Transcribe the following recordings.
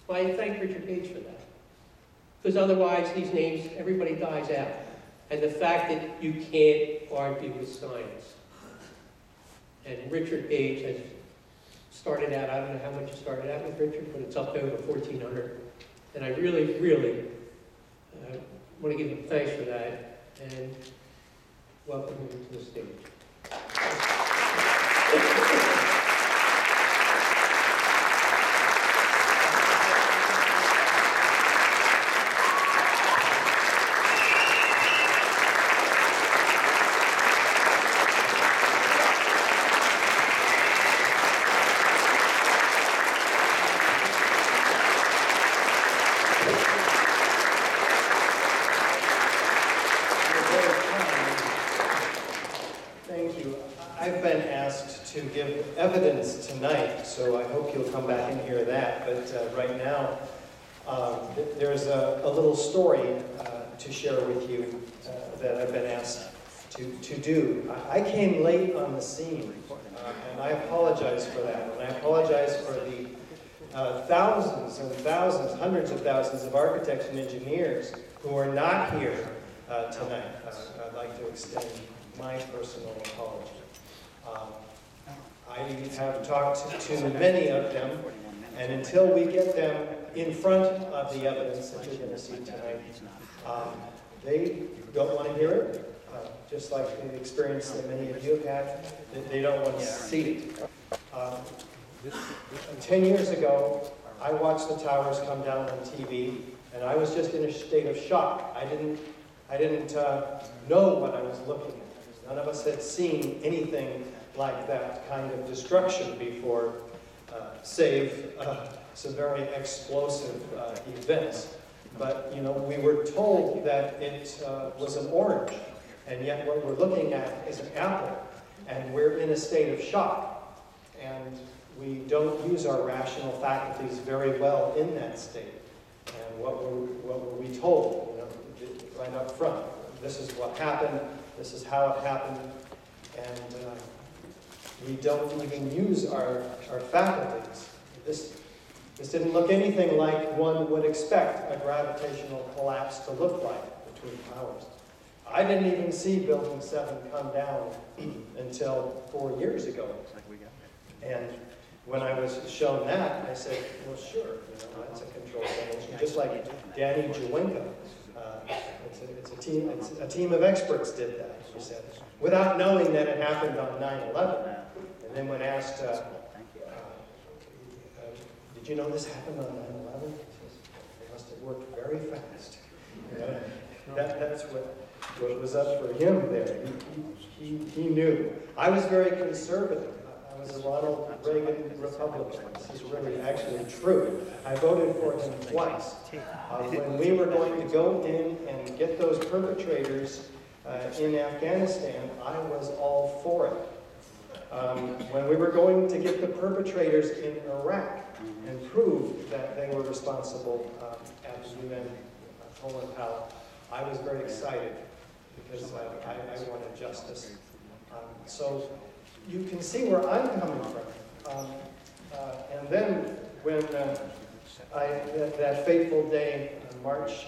Well, I thank Richard Gage for that. Because otherwise, these names, everybody dies out. And the fact that you can't argue with science. And Richard Gage has started out, I don't know how much you started out with, Richard, but it's up to over 1,400. And I really, really want to give him thanks for that and welcome him to the stage. Evidence tonight, so I hope you'll come back and hear that. But right now, there's a little story to share with you that I've been asked to do. I came late on the scene, and I apologize for that. And I apologize for the thousands and thousands, hundreds of thousands of architects and engineers who are not here tonight. I'd like to extend my personal apology. I have talked to many of them, and until we get them in front of the evidence that you're going to see tonight, they don't want to hear it, just like the experience that many of you have had. They don't want to see it. 10 years ago, I watched the towers come down on TV, and I was just in a state of shock. I didn't know what I was looking at. None of us had seen anything like that kind of destruction before, save some very explosive events. But, you know, we were told that it was an orange, and yet what we're looking at is an apple, and we're in a state of shock. And we don't use our rational faculties very well in that state. And what were we told, you know, right up front? This is what happened, this is how it happened, and we don't even use our faculties. This didn't look anything like one would expect a gravitational collapse to look like between towers. I didn't even see Building 7 come down until 4 years ago. And when I was shown that, I said, well, sure, you know, that's a controlled demolition. Just like Danny Jawenko. It's a team of experts did that, he said, without knowing that it happened on 9/11. And then when asked, did you know this happened on 9/11? He says, they must have worked very fast. You know, that's what was up for him there. He knew. I was very conservative. I was a Ronald Reagan Republican. This is really actually true. I voted for him twice. When we were going to go in and get those perpetrators in Afghanistan, I was all for it. When we were going to get the perpetrators in Iraq and prove that they were responsible at the UN Colin Powell, I was very excited because I wanted justice. So you can see where I'm coming from. And then when that fateful day, March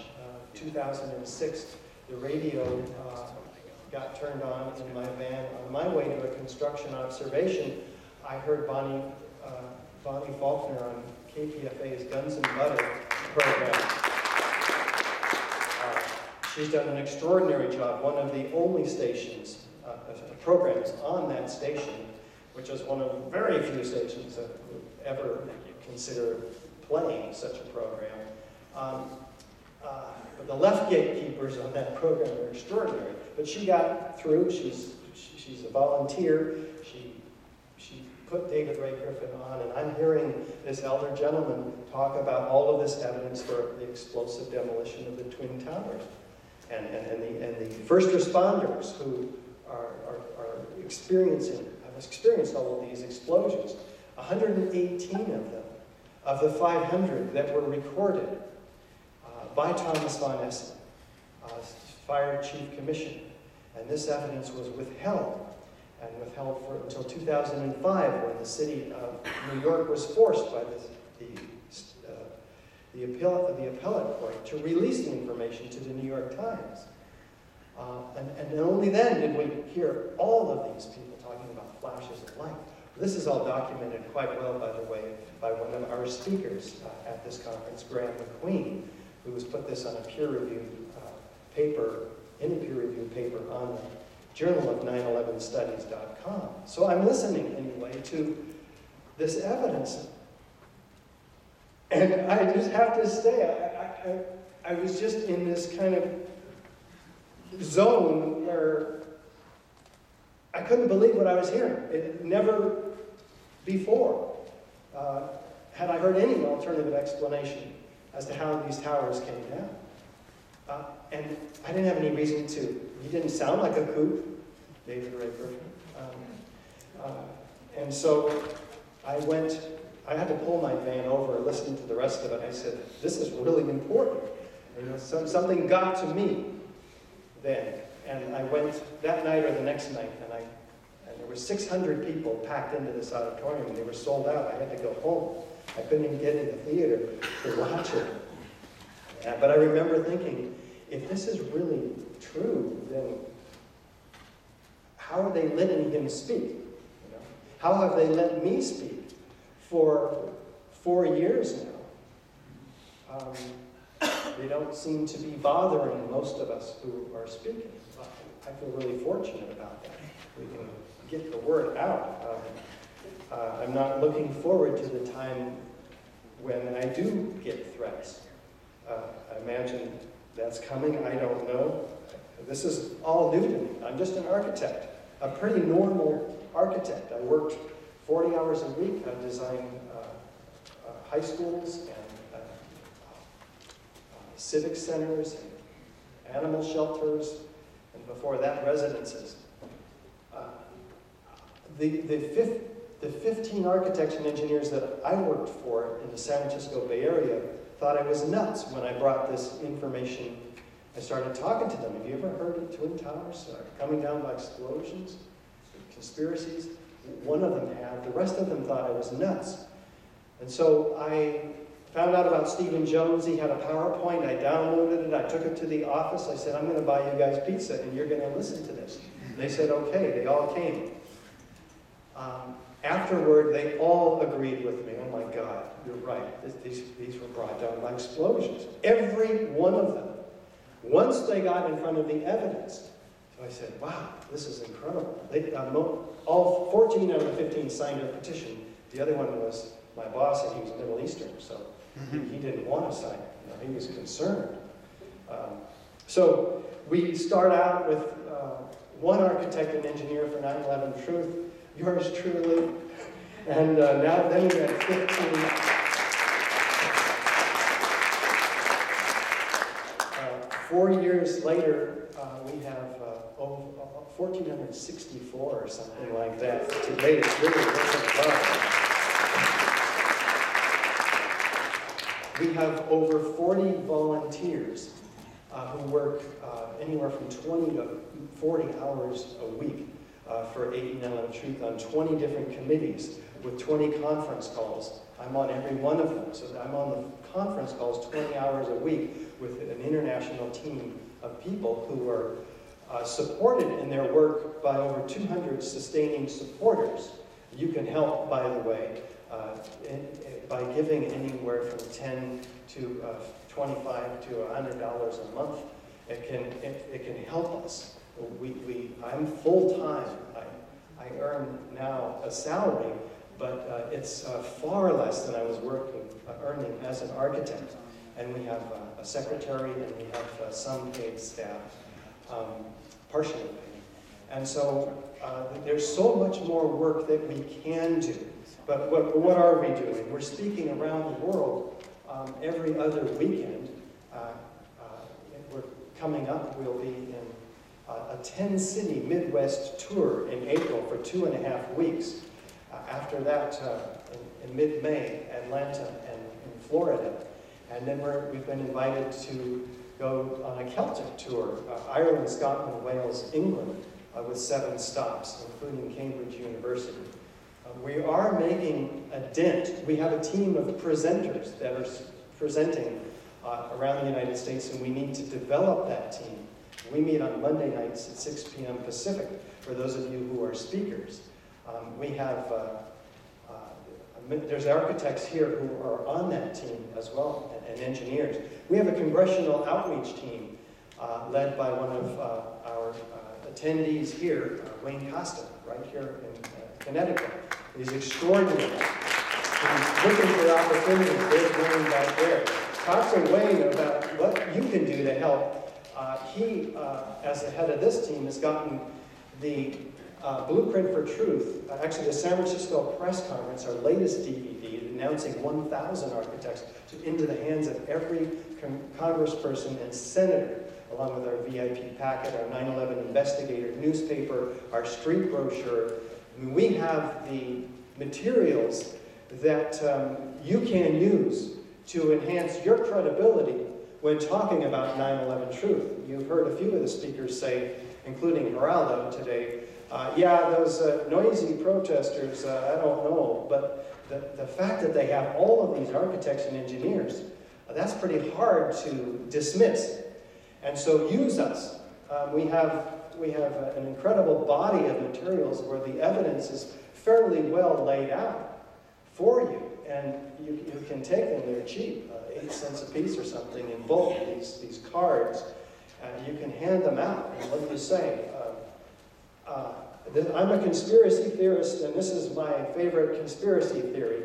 2006, the radio got turned on in my van on my way to a construction observation. I heard Bonnie Faulkner on KPFA's Guns and Butter program. She's done an extraordinary job. One of the only stations, programs on that station, which is one of very few stations that would ever consider playing such a program. But the left gatekeepers on that program are extraordinary. But she got through. She's a volunteer. She put David Ray Griffin on, and I'm hearing this elder gentleman talk about all of this evidence for the explosive demolition of the Twin Towers, and the first responders who have experienced all of these explosions. 118 of them, of the 500 that were recorded by Thomas von Essen, Fire Chief Commission. And this evidence was withheld, and withheld for until 2005, when the city of New York was forced by the appellate court to release the information to the New York Times. And only then did we hear all of these people talking about flashes of light. This is all documented quite well, by the way, by one of our speakers at this conference, Graham McQueen, who has put this on a peer-reviewed paper, in a peer-reviewed paper on the Journal of 9/11studies.com. So I'm listening anyway to this evidence. And I just have to say, I was just in this kind of zone where I couldn't believe what I was hearing. It never before had I heard any alternative explanation as to how these towers came down. And I didn't have any reason to. He didn't sound like a kook, David Raper. And so I had to pull my van over and listen to the rest of it. I said, this is really important. And something got to me then. And I went that night or the next night, and there were 600 people packed into this auditorium, and they were sold out. I had to go home. I couldn't even get in the theater to watch it. But I remember thinking, if this is really true, then how are they letting him speak? You know? How have they let me speak for 4 years now? They don't seem to be bothering most of us who are speaking. I feel really fortunate about that. We can get the word out. I'm not looking forward to the time when I do get threats. I imagine that's coming. I don't know. This is all new to me. I'm just an architect, a pretty normal architect. I worked 40 hours a week. I designed high schools and civic centers and animal shelters, and before that, residences. The 15 architects and engineers that I worked for in the San Francisco Bay Area thought I was nuts when I brought this information. I started talking to them. Have you ever heard of Twin Towers coming down by explosions, conspiracies? One of them had. The rest of them thought I was nuts. And so I found out about Stephen Jones. He had a PowerPoint. I downloaded it. I took it to the office. I said, I'm going to buy you guys pizza, and you're going to listen to this. They said, okay. They all came. Afterward, they all agreed with me. Oh my God, you're right. These were brought down by explosions. Every one of them. Once they got in front of the evidence. So I said, wow, this is incredible. All 14 out of the 15 signed a petition. The other one was my boss, and he was Middle Eastern, so he didn't want to sign it. You know, he was concerned. So we start out with one architect and engineer for 9/11 Truth, yours truly, and then we had 15. 4 years later, we have 1,464 or something like that. Today it's really above. We have over 40 volunteers who work anywhere from 20 to 40 hours a week for 89 Truth on 20 different committees with 20 conference calls. I'm on every one of them. So I'm on the conference calls 20 hours a week with an international team of people who are supported in their work by over 200 sustaining supporters. You can help, by the way, by giving anywhere from $10 to $25 to $100 a month. It can help us. I'm full-time. I earn now a salary, but it's far less than I was earning as an architect. And we have a secretary, and we have some paid staff, partially paid. And so there's so much more work that we can do. But what are we doing? We're speaking around the world every other weekend. We're coming up. We'll be in a 10-city Midwest tour in April for 2.5 weeks. After that, in mid-May, Atlanta and in Florida. And then we've been invited to go on a Celtic tour, Ireland, Scotland, Wales, England, with 7 stops, including Cambridge University. We are making a dent. We have a team of presenters that are presenting around the United States, and we need to develop that team. We meet on Monday nights at 6 p.m. Pacific, for those of you who are speakers. We have, there's architects here who are on that team as well, and engineers. We have a congressional outreach team led by one of our attendees here, Wayne Costa, right here in Connecticut. He's extraordinary. He's looking for opportunities. There's Wayne back there. Talk to Wayne about what you can do to help. He, as the head of this team, has gotten the Blueprint for Truth, actually the San Francisco Press Conference, our latest DVD, announcing 1,000 architects, into the hands of every congressperson and senator, along with our VIP packet, our 9/11 investigator newspaper, our street brochure. I mean, we have the materials that you can use to enhance your credibility when talking about 9/11 truth. You've heard a few of the speakers say, including Geraldo today, yeah, those noisy protesters, I don't know, but the fact that they have all of these architects and engineers, that's pretty hard to dismiss. And so use us. We have an incredible body of materials where the evidence is fairly well laid out for you. And you can take them, they're cheap, 8 cents a piece or something in bulk, these cards. You can hand them out. And what do you say? I'm a conspiracy theorist, and this is my favorite conspiracy theory.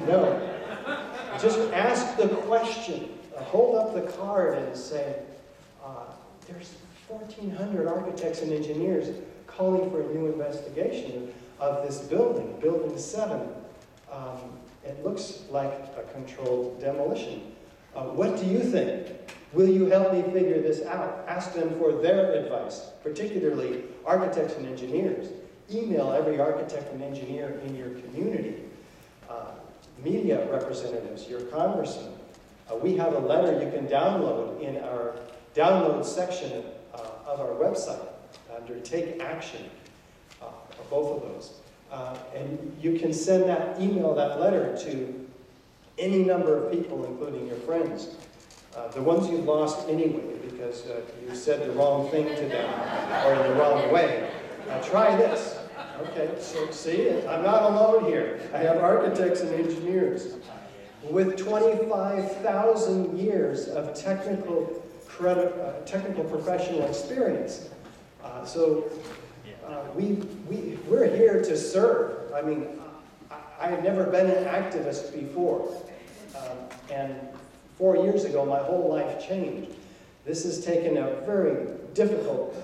No. Just ask the question. Hold up the card and say, there's 1,400 architects and engineers calling for a new investigation of this building, Building 7. It looks like a controlled demolition. What do you think? Will you help me figure this out? Ask them for their advice, particularly architects and engineers. Email every architect and engineer in your community. Media representatives, your congressman. We have a letter you can download in our download section of our website under Take Action, both of those. And you can send email that letter to any number of people, including your friends. The ones you've lost anyway, because you said the wrong thing to them, or in the wrong way. Try this. Okay, so see, I'm not alone here. I have architects and engineers with 25,000 years of technical professional experience. We're here to serve. I mean, I have never been an activist before. And 4 years ago, my whole life changed. This has taken a very difficult,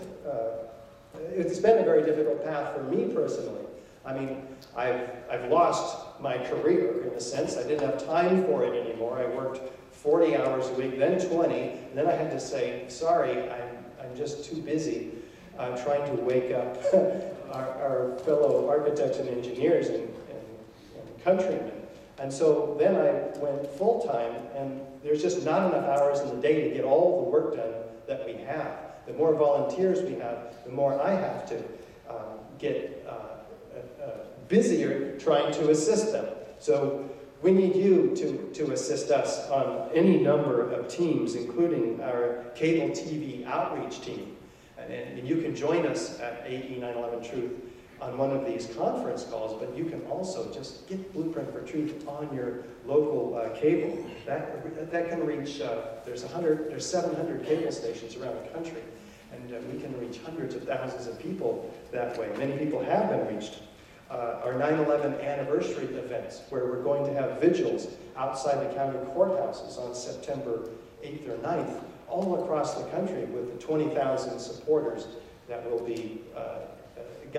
it's been a very difficult path for me personally. I mean, I've lost my career in a sense. I didn't have time for it anymore. I worked 40 hours a week, then 20, and then I had to say, sorry, I'm just too busy trying to wake up our fellow architects and engineers and countrymen. And so then I went full-time, and there's just not enough hours in the day to get all the work done that we have. The more volunteers we have, the more I have to get busier trying to assist them. So we need you to assist us on any number of teams, including our cable TV outreach team. And you can join us at AE 9/11 Truth on one of these conference calls, but you can also just get Blueprint for Truth on your local cable. That can reach, there's 700 cable stations around the country, and we can reach hundreds of thousands of people that way. Many people have been reached. Our 9/11 anniversary events, where we're going to have vigils outside the county courthouses on September 8th or 9th, all across the country with the 20,000 supporters that will be